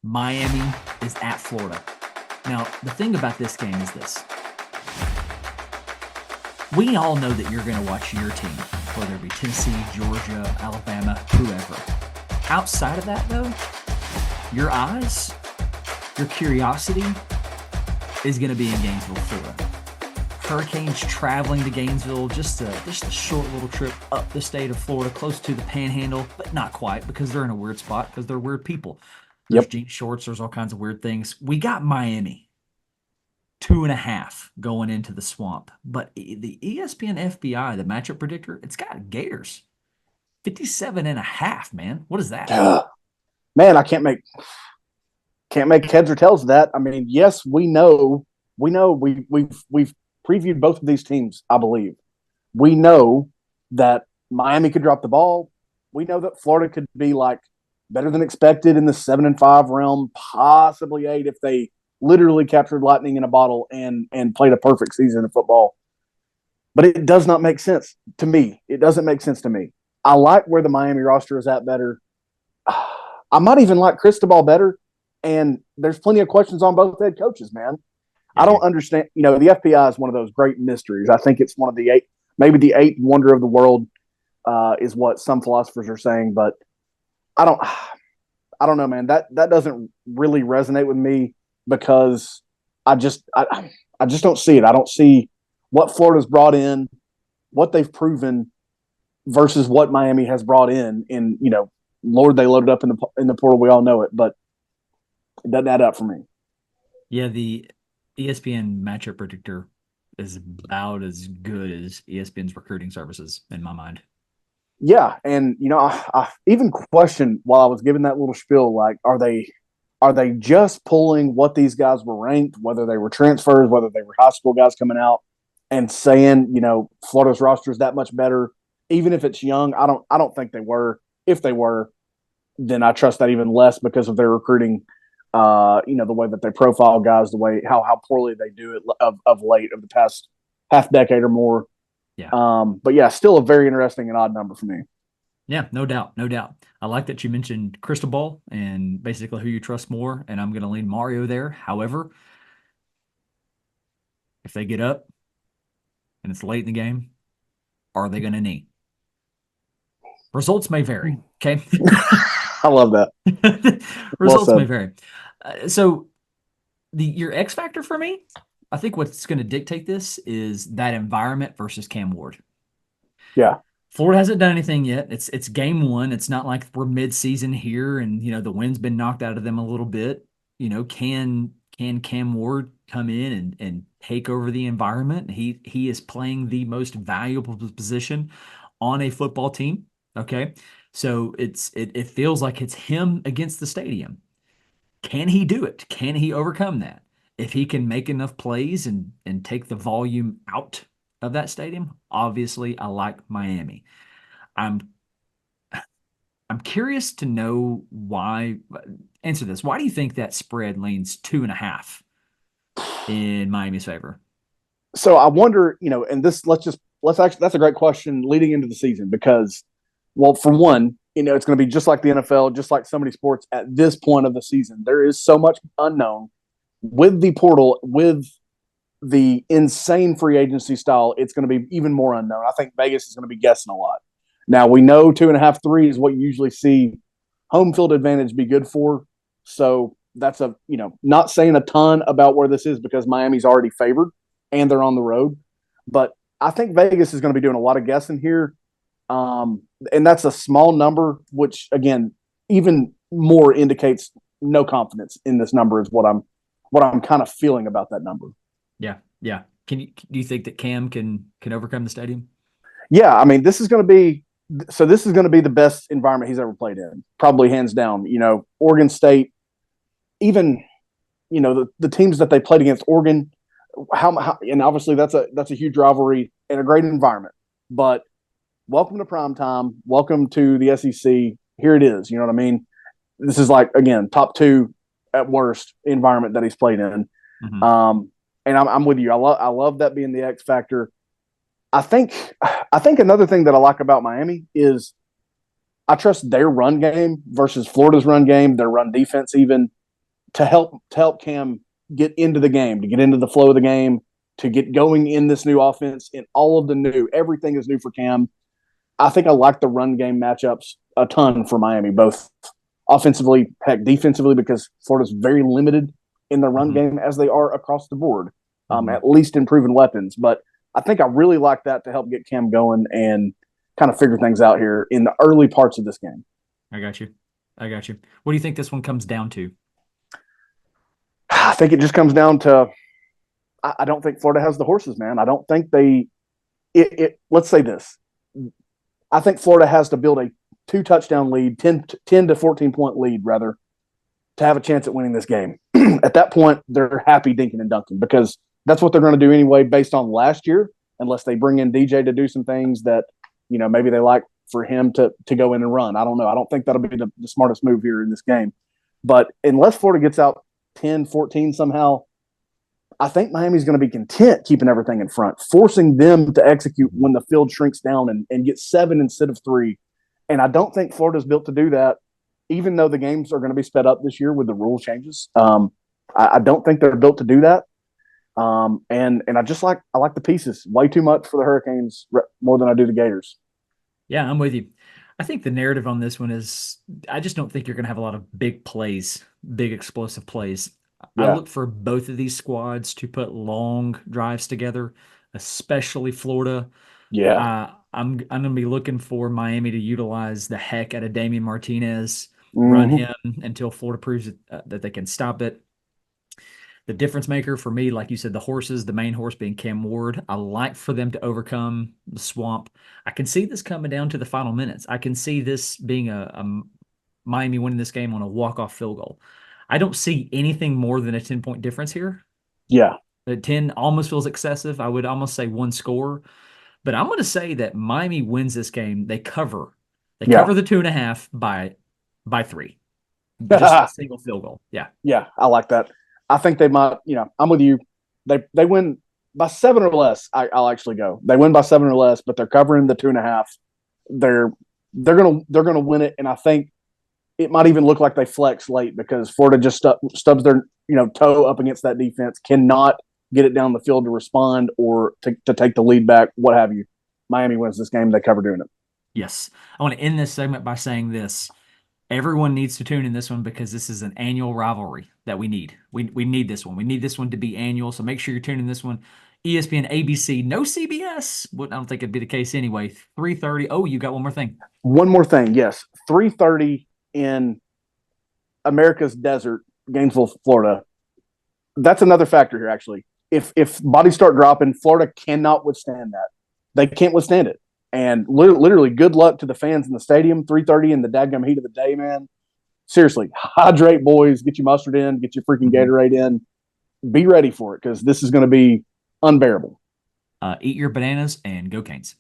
Miami is at Florida. Now, the thing about this game is this. We all know that you're going to watch your team, whether it be Tennessee, Georgia, Alabama, whoever. Outside of that, though, your eyes, your curiosity is going to be in Gainesville, Florida. Hurricanes traveling to Gainesville, just a short little trip up the state of Florida, close to the Panhandle, but not quite because they're in a weird spot because they're weird people. There's Yep. jean shorts, there's all kinds of weird things. We got Miami 2.5 going into the swamp, but the ESPN FBI, the matchup predictor, it's got Gators 57.5. Man, what is that? Man, I can't make heads or tails of that. I mean, yes, we've previewed both of these teams, I believe. We know that Miami could drop the ball. We know that Florida could be like better than expected in the 7-5 realm, possibly 8 if they literally captured lightning in a bottle and played a perfect season of football. But it does not make sense to me. It doesn't make sense to me. I like where the Miami roster is at better. I might even like Cristobal better. And there's plenty of questions on both head coaches, man. I Yeah. don't understand. The FBI is one of those great mysteries. I think it's one of the 8, maybe the 8th wonder of the world, is what some philosophers are saying. But I don't know, man. That doesn't really resonate with me because I just don't see it. I don't see what Florida's brought in, what they've proven versus what Miami has brought in. And Lord, they loaded up in the portal. We all know it, but it doesn't add up for me. Yeah, the ESPN matchup predictor is about as good as ESPN's recruiting services in my mind. Yeah, and I even questioned while I was giving that little spiel, like, are they just pulling what these guys were ranked, whether they were transfers, whether they were high school guys coming out, and saying, Florida's roster is that much better, even if it's young. I don't think they were. If they were, then I trust that even less because of their recruiting. The way that they profile guys, the way how poorly they do it of late, of the past half decade or more. Yeah. But yeah, still a very interesting and odd number for me. Yeah, no doubt, no doubt. I like that you mentioned Cristobal and basically who you trust more, and I'm going to lean Mario there. However, if they get up and it's late in the game, are they going to knee? Results may vary. Okay. I love that. Well Results may said. vary. So your X factor for me, I think what's going to dictate this is that environment versus Cam Ward. Yeah. Florida hasn't done anything yet. It's game one. It's not like we're mid-season here and the wind's been knocked out of them a little bit. Can Cam Ward come in and take over the environment? He is playing the most valuable position on a football team. Okay. So it feels like it's him against the stadium. Can he do it? Can he overcome that? If he can make enough plays and take the volume out of that stadium, obviously I like Miami. I'm I'm curious to know why. Answer this. Why do you think that spread leans 2.5 in Miami's favor? So I wonder, and this let's actually that's a great question leading into the season because, well, for one, it's going to be just like the NFL, just like so many sports at this point of the season. There is so much unknown with the portal, with the insane free agency style. It's going to be even more unknown. I think Vegas is going to be guessing a lot. Now we know 2.5, 3 is what you usually see home field advantage be good for. So that's not saying a ton about where this is because Miami's already favored and they're on the road. But I think Vegas is going to be doing a lot of guessing here. And that's a small number, which again, even more indicates no confidence in this number is what I'm kind of feeling about that number. Yeah, yeah. Do you think that Cam can overcome the stadium? Yeah, I mean, this is going to be the best environment he's ever played in, probably hands down. Oregon State, even the teams that they played against Oregon, and obviously that's a huge rivalry and a great environment. But welcome to prime time, welcome to the SEC. Here it is. You know what I mean? This is like again top 2 at worst environment that he's played in. Mm-hmm. And I'm with you. I love that being the X factor. I think another thing that I like about Miami is I trust their run game versus Florida's run game, their run defense even. to help Cam get into the game, to get into the flow of the game, to get going in this new offense and all of the new everything is new for Cam. I think I like the run game matchups a ton for Miami, both offensively, heck, defensively, because Florida's very limited in the run Mm-hmm. game as they are across the board, Mm-hmm. at least in proven weapons. But I think I really like that to help get Cam going and kind of figure things out here in the early parts of this game. I got you. I got you. What do you think this one comes down to? I think it just comes down to I don't think Florida has the horses, man. I don't think they. Let's say this. I think Florida has to build a 2 touchdown lead, 10 to 14 point lead, rather, to have a chance at winning this game. At that point, they're happy dinking and dunking because that's what they're going to do anyway, based on last year, unless they bring in DJ to do some things that, maybe they like for him to go in and run. I don't know. I don't think that'll be the smartest move here in this game. But unless Florida gets out 10, 14 somehow, I think Miami's going to be content keeping everything in front, forcing them to execute when the field shrinks down and get 7 instead of 3. And I don't think Florida's built to do that, even though the games are going to be sped up this year with the rule changes. I don't think they're built to do that. And I like the pieces way too much for the Hurricanes more than I do the Gators. Yeah, I'm with you. I think the narrative on this one is I just don't think you're going to have a lot of big plays, big explosive plays. I Yeah, look for both of these squads to put long drives together, especially Florida. yeah. I'm going to be looking for Miami to utilize the heck out of Damian Martinez, run Mm-hmm. him until Florida proves that they can stop it. The difference maker for me, like you said, the horses, the main horse being Cam Ward. I like for them to overcome the swamp. I can see this coming down to the final minutes. I can see this being a Miami winning this game on a walk-off field goal. I don't see anything more than a 10-point difference here. Yeah, 10 almost feels excessive. I would almost say one score, but I'm going to say that Miami wins this game. They cover. They yeah. cover the 2.5 by 3. Just a single field goal. Yeah. Yeah, I like that. I think they might. I'm with you. They win by 7 or less. I'll actually go. They win by 7 or less, but they're covering the 2.5. They're they're gonna win it, and I think it might even look like they flex late because Florida just stubs their toe up against that defense, cannot get it down the field to respond or to take the lead back, what have you. Miami wins this game. They cover doing it. Yes. I want to end this segment by saying this. Everyone needs to tune in this one because this is an annual rivalry that we need. We need this one. We need this one to be annual. So make sure you're tuning this one. ESPN, ABC, no CBS. Well, I don't think it'd be the case anyway. 3:30. Oh, you got one more thing. One more thing, yes, 3:30 in America's desert, Gainesville, Florida. That's another factor here, actually. If bodies start dropping, Florida cannot withstand that. They can't withstand it. And literally, good luck to the fans in the stadium. 3:30 in the dadgum heat of the day, man. Seriously, hydrate, boys. Get your mustard in. Get your freaking Mhm. Gatorade in. Be ready for it because this is going to be unbearable. Eat your bananas and go Canes.